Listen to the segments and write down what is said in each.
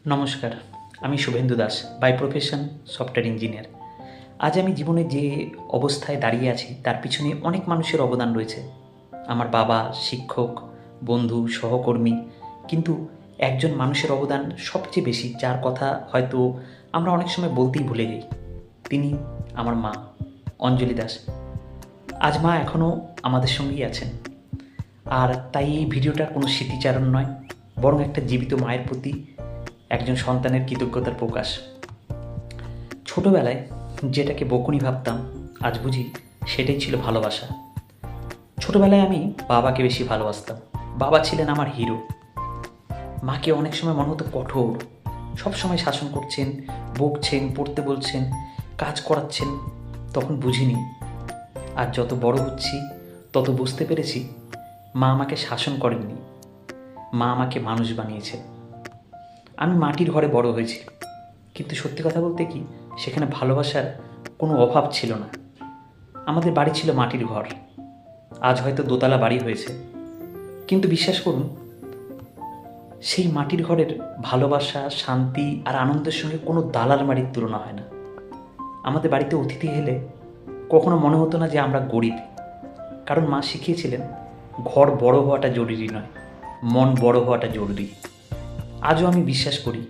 নমস্কার, আমি Shubhendu Das, by profession software engineer. আজ আমি জীবনে যে অবস্থায় দাঁড়িয়ে আছি তার পিছনে অনেক মানুষের অবদান রয়েছে। আমার বাবা, শিক্ষক, বন্ধু, সহকর্মী। কিন্তু একজন মানুষের অবদান সবচেয়ে বেশি, যার কথা হয়তো আমরা অনেক সময় বলতেই ভুলে যাই। তিনি আমার মা, অঞ্জলি দাস। আজ মা এখনও আমাদের সঙ্গেই আছেন। আর তাই এই ভিডিওটা কোনো স্মৃতিচারণ নয়, বরং একটা জীবিত মায়ের প্রতি একজন সন্তানের কৃতজ্ঞতার প্রকাশ। ছোটবেলায় যেটাকে বকুনি ভাবতাম, আজ বুঝি সেটাই ছিল ভালোবাসা। ছোটবেলায় আমি বাবাকে বেশি ভালোবাসতাম। বাবা ছিলেন আমার হিরো। মাকে অনেক সময় মনে হতো কঠোর, সবসময় শাসন করছেন, বকছেন, পড়তে বলছেন, কাজ করাচ্ছেন। তখন বুঝিনি। আর যত বড় হচ্ছি তত বুঝতে পেরেছি, মা আমাকে শাসন করেননি, মা আমাকে মানুষ বানিয়েছে। আমি মাটির ঘরে বড় হয়েছি, কিন্তু সত্যি কথা বলতে কি, সেখানে ভালোবাসার কোনো অভাব ছিল না। আমাদের বাড়ি ছিল মাটির ঘর, আজ হয়তো দোতলা বাড়ি হয়েছে। কিন্তু বিশ্বাস করুন, সেই মাটির ঘরের ভালোবাসা, শান্তি আর আনন্দের সঙ্গে কোনো দালাল বাড়ির তুলনা হয় না। আমাদের বাড়িতে অতিথি এলে কখনো মনে হতো না যে আমরা গরিব, কারণ মা শিখিয়েছিলেন ঘর বড় হওয়াটা জরুরি নয়, মন বড় হওয়াটা জরুরি। আজও আমি বিশ্বাস করি,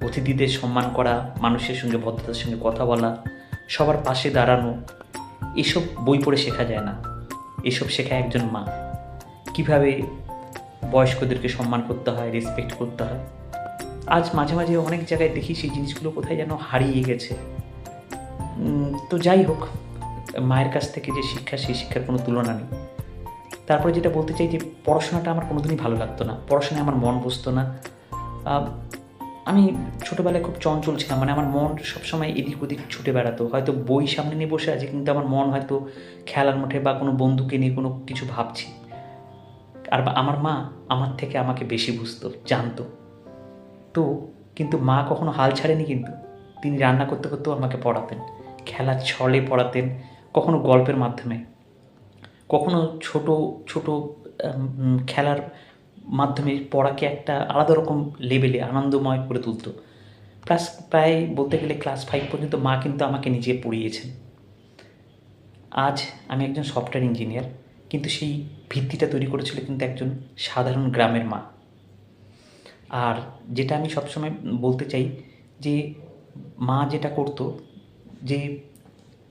অতিথিদের সম্মান করা, মানুষের সঙ্গে ভদ্রতার সঙ্গে কথা বলা, সবার পাশে দাঁড়ানো, এসব বই পড়ে শেখা যায় না। এসব শেখায় একজন মা। কীভাবে বয়স্কদেরকে সম্মান করতে হয়, রেসপেক্ট করতে হয়। আজ মাঝে মাঝে অনেক জায়গায় দেখি সেই জিনিসগুলো কোথায় যেন হারিয়ে গেছে। তো যাই হোক, মায়ের কাছ থেকে যে শিক্ষা, সেই শিক্ষার কোনো তুলনা নেই। তারপরে যেটা বলতে চাই যে পড়াশোনাটা আমার কোনোদিনই ভালো লাগতো না, পড়াশোনায় আমার মন বসতো না। আমি ছোটোবেলায় খুব চঞ্চল ছিলাম, মানে আমার মন সবসময় এদিক ওদিক ছুটে বেড়াতো। হয়তো বই সামনে নিয়ে বসে আছে, কিন্তু আমার মন হয়তো খেলার মাঠে বা কোনো বন্ধুকে নিয়ে কোনো কিছু ভাবছি। আর আমার মা আমার থেকে আমাকে বেশি বুঝতো, জানতো। তো কিন্তু মা কখনো হাল ছাড়েনি, কিন্তু তিনি রান্না করতে করতেও আমাকে পড়াতেন, খেলার ছলে পড়াতেন, কখনো গল্পের মাধ্যমে, কখনো ছোট ছোট খেলার মাধ্যমে পড়াকে একটা আলাদা রকম লেভেলে আনন্দময় করে তুলত। প্রায় বলতে গেলে ক্লাস 5 পর্যন্ত মা কিন্তু আমাকে নিজে পড়িয়েছেন। আজ আমি একজন সফটওয়্যার ইঞ্জিনিয়ার, কিন্তু সেই ভিত্তিটা তৈরি করেছিল কিন্তু একজন সাধারণ গ্রামের মা। আর যেটা আমি সবসময় বলতে চাই যে মা যেটা করতো, যে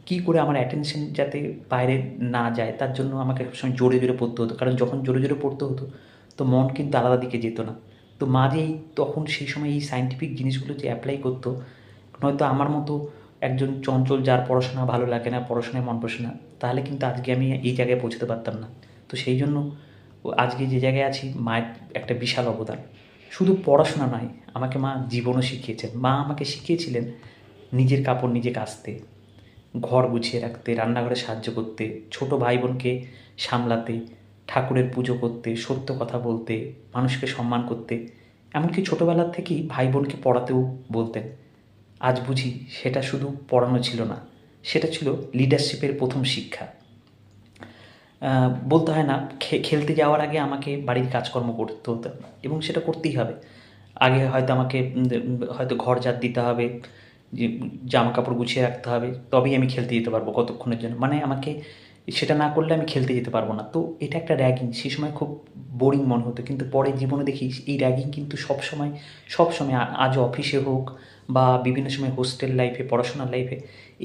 কী করে আমার অ্যাটেনশন যাতে বাইরে না যায়, তার জন্য আমাকে সবসময় জোরে জোরে পড়তে হতো। কারণ যখন জোরে জোরে পড়তে হতো তো মন কিন্তু আলাদা দিকে যেত না। তো মা যেই তখন সেই সময় এই সায়েন্টিফিক জিনিসগুলো যে অ্যাপ্লাই করতো, নয়তো আমার মতো একজন চঞ্চল, যার পড়াশোনা ভালো লাগে না, পড়াশোনায় মন বসে না, তাহলে কিন্তু আজকে আমি এই জায়গায় পৌঁছতে পারতাম না। তো সেই জন্য আজকে যে জায়গায় আছি, মায়ের একটা বিশাল অবদান। শুধু পড়াশোনা নয়, আমাকে মা জীবনও শিখিয়েছেন। মা আমাকে শিখিয়েছিলেন নিজের কাপড় নিজে কাচতে, ঘর গুছিয়ে রাখতে, রান্নাঘরে সাহায্য করতে, ছোট ভাই বোনকে সামলাতে, ঠাকুরের পুজো করতে, সত্য কথা বলতে, মানুষকে সম্মান করতে। এমনকি ছোটোবেলার থেকেই ভাই বোনকে পড়াতেও বলতেন। আজ বুঝি সেটা শুধু পড়ানো ছিল না, সেটা ছিল লিডারশিপের প্রথম শিক্ষা। বলতে হয় না, খেলতে যাওয়ার আগে আমাকে বাড়ির কাজকর্ম করতে হতো, এবং সেটা করতেই হবে। আগে হয়তো আমাকে হয়তো ঘর ঝাড় দিতে হবে, যে জামা কাপড় গুছিয়ে রাখতে হবে, তবেই আমি খেলতে যেতে পারবো কতক্ষণের জন্য। মানে আমাকে সেটা না করলে আমি খেলতে যেতে পারবো না। তো এটা একটা র্যাগিং, সেই সময় খুব বোরিং মনে হতো। কিন্তু পরে জীবনে দেখি এই র্যাগিং কিন্তু সবসময় আজ অফিসে হোক বা বিভিন্ন সময় হোস্টেল লাইফে, পড়াশোনার লাইফে,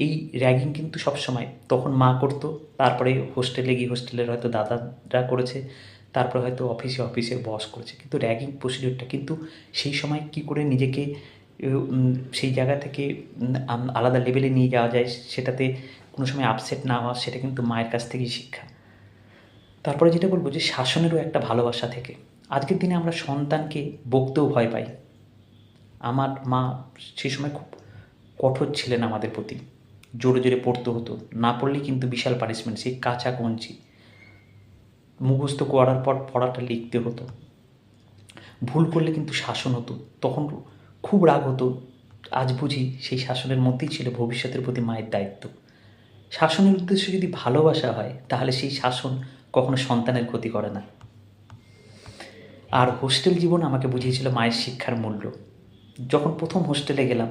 এই র্যাগিং কিন্তু সবসময় তখন মা করতো। তারপরে হোস্টেলে গিয়ে হোস্টেলের হয়তো দাদারা করেছে, তারপরে হয়তো অফিসের বস করেছে। কিন্তু র্যাগিং প্রসিডিউরটা কিন্তু সেই সময় কী করে নিজেকে সেই জায়গা থেকে আলাদা লেভেলে নিয়ে যাওয়া যায়, সেটাতে কোনো সময় আপসেট না হওয়া, সেটা কিন্তু মায়ের কাছ থেকেই শিক্ষা। তারপরে যেটা বলবো, যে শাসনেরও একটা ভালোবাসা থেকে। আজকের দিনে আমরা সন্তানকে বকতেও ভয় পাই। আমার মা সেই সময় খুব কঠোর ছিলেন আমাদের প্রতি। জোরে জোরে পড়তে হতো, না পড়লেই কিন্তু বিশাল পানিশমেন্ট, সেই কাঁচা কঞ্চি। মুখস্থ করার পর পড়াটা লিখতে হতো। ভুল করলে কিন্তু শাসন হতো, তখন খুব রাগ হতো। আজ বুঝি সেই শাসনের মধ্যেই ছিল ভবিষ্যতের প্রতি মায়ের দায়িত্ব। শাসনের উদ্দেশ্য যদি ভালোবাসা হয়, তাহলে সেই শাসন কখনো সন্তানের ক্ষতি করে না। আর হোস্টেল জীবন আমাকে বুঝিয়েছিল মায়ের শিক্ষার মূল্য। যখন প্রথম হোস্টেলে গেলাম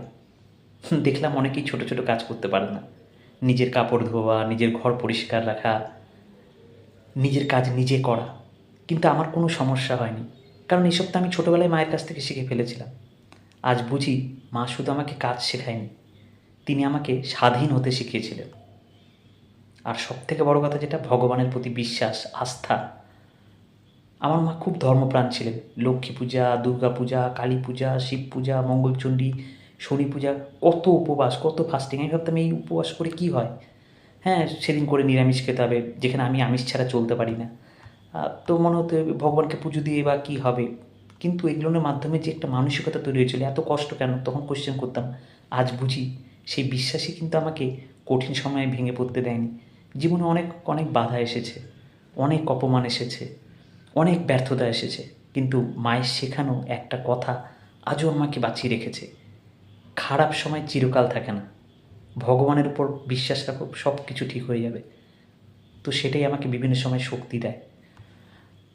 দেখলাম অনেকেই ছোট ছোট কাজ করতে পারে না। নিজের কাপড় ধোয়া, নিজের ঘর পরিষ্কার রাখা, নিজের কাজ নিজে করা। কিন্তু আমার কোনো সমস্যা হয়নি, কারণ এসব তো আমি ছোটোবেলায় মায়ের কাছ থেকে শিখে ফেলেছিলাম। আজ বুঝি মা শুধু আমাকে কাজ শেখায়নি, তিনি আমাকে স্বাধীন হতে শিখিয়েছিলেন। আর সবথেকে বড় কথা যেটা, ভগবানের প্রতি বিশ্বাস, আস্থা। আমার মা খুব ধর্মপ্রাণ ছিলেন। লক্ষ্মী পূজা, দুর্গা পূজা, কালী পূজা, শিব পূজা, মঙ্গলচণ্ডী, শনি পূজা, কত উপবাস, কত ফাস্টিং। আমি ভাবতাম এই উপবাস করে কী হয়। হ্যাঁ, সেদিন করে নিরামিষ খেতে হবে, যেখানে আমি আমিষ ছাড়া চলতে পারি না। তো মনে হতো ভগবানকে পুজো দিয়ে বা কী হবে। কিন্তু এগুলোর মাধ্যমে যে একটা মানসিকতা তৈরি হয়েছিল, এত কষ্ট কেন, তখন কোয়েশ্চেন করতাম। আজ বুঝি সেই বিশ্বাসই কিন্তু আমাকে কঠিন সময়ে ভেঙে পড়তে দেয়নি। জীবনে অনেক অনেক বাধা এসেছে, অনেক অপমান এসেছে, অনেক ব্যর্থতা এসেছে, কিন্তু মায়ের শেখানো একটা কথা আজও আমাকে বাঁচিয়ে রেখেছে: খারাপ সময় চিরকাল থাকে না, ভগবানের উপর বিশ্বাস রাখো, সব কিছু ঠিক হয়ে যাবে। তো সেটাই আমাকে বিভিন্ন সময় শক্তি দেয়।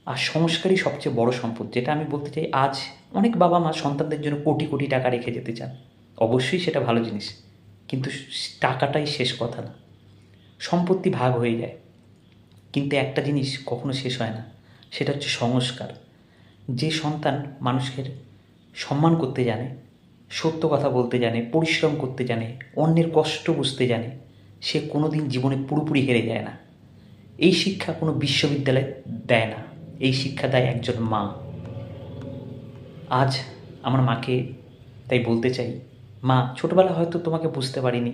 আর সংস্কারই সবচেয়ে বড় সম্পদ, যেটা আমি বলতে চাই। আজ অনেক বাবা মা সন্তানদের জন্য কোটি কোটি টাকা রেখে যেতে চান, অবশ্যই সেটা ভালো জিনিস, কিন্তু টাকাটাই শেষ কথা না। সম্পত্তি ভাগ হয়ে যায়, কিন্তু একটা জিনিস কখনো শেষ হয় না, সেটা হচ্ছে সংস্কার। যে সন্তান মানুষকে সম্মান করতে জানে, সত্য কথা বলতে জানে, পরিশ্রম করতে জানে, অন্যের কষ্ট বুঝতে জানে, সে কোনো দিন জীবনে পুরোপুরি হেরে যায় না। এই শিক্ষা কোনো বিশ্ববিদ্যালয় দেয় না, এই শিক্ষা দেয় একজন মা। আজ আমার মাকে তাই বলতে চাই, মা, ছোটোবেলা হয়তো তোমাকে বুঝতে পারিনি,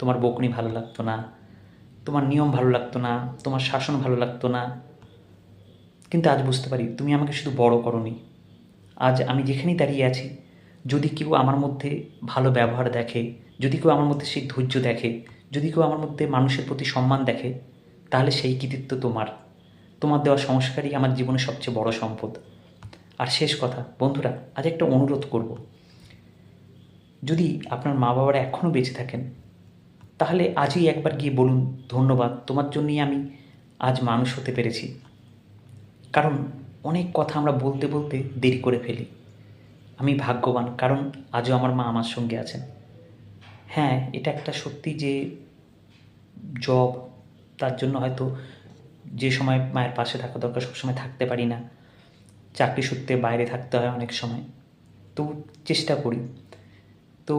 তোমার বকুনি ভালো লাগতো না, তোমার নিয়ম ভালো লাগতো না, তোমার শাসন ভালো লাগতো না, কিন্তু আজ বুঝতে পারি তুমি আমাকে শুধু বড় করোনি। আজ আমি যেখানেই দাঁড়িয়ে আছি, যদি কেউ আমার মধ্যে ভালো ব্যবহার দেখে, যদি কেউ আমার মধ্যে সেই ধৈর্য দেখে, যদি কেউ আমার মধ্যে মানুষের প্রতি সম্মান দেখে, তাহলে সেই কৃতিত্ব তোমার। তোমার দেওয়া সংস্কারই আমার জীবনের সবচেয়ে বড় সম্পদ। আর শেষ কথা বন্ধুরা, আজ একটা অনুরোধ করব, যদি আপনার মা বাবারা এখনও বেঁচে থাকেন, তাহলে আজই একবার গিয়ে বলুন, ধন্যবাদ, তোমার জন্যই আমি আজ মানুষ হতে পেরেছি। কারণ অনেক কথা আমরা বলতে বলতে দেরি করে ফেলি। আমি ভাগ্যবান, কারণ আজও আমার মা আমার সঙ্গে আছেন। হ্যাঁ, এটা একটা সত্যি যে জব, তার জন্য হয়তো যে সময় মায়ের পাশে থাকা দরকার সবসময় থাকতে পারি না, চাকরি সূত্রে বাইরে থাকতে হয় অনেক সময়, তো চেষ্টা করি। তো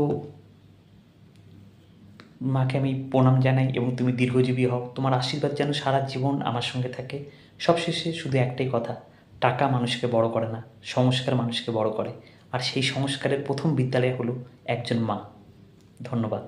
মাকে আমি প্রণাম জানাই, এবং তুমি দীর্ঘজীবী হও, তোমার আশীর্বাদ যেন সারা জীবন আমার সঙ্গে থাকে। সবশেষে শুধু একটাই কথা, টাকা মানুষকে বড় করে না, সংস্কার মানুষকে বড় করে। আর সেই সংস্কারের প্রথম বিদ্যালয় হলো একজন মা। ধন্যবাদ।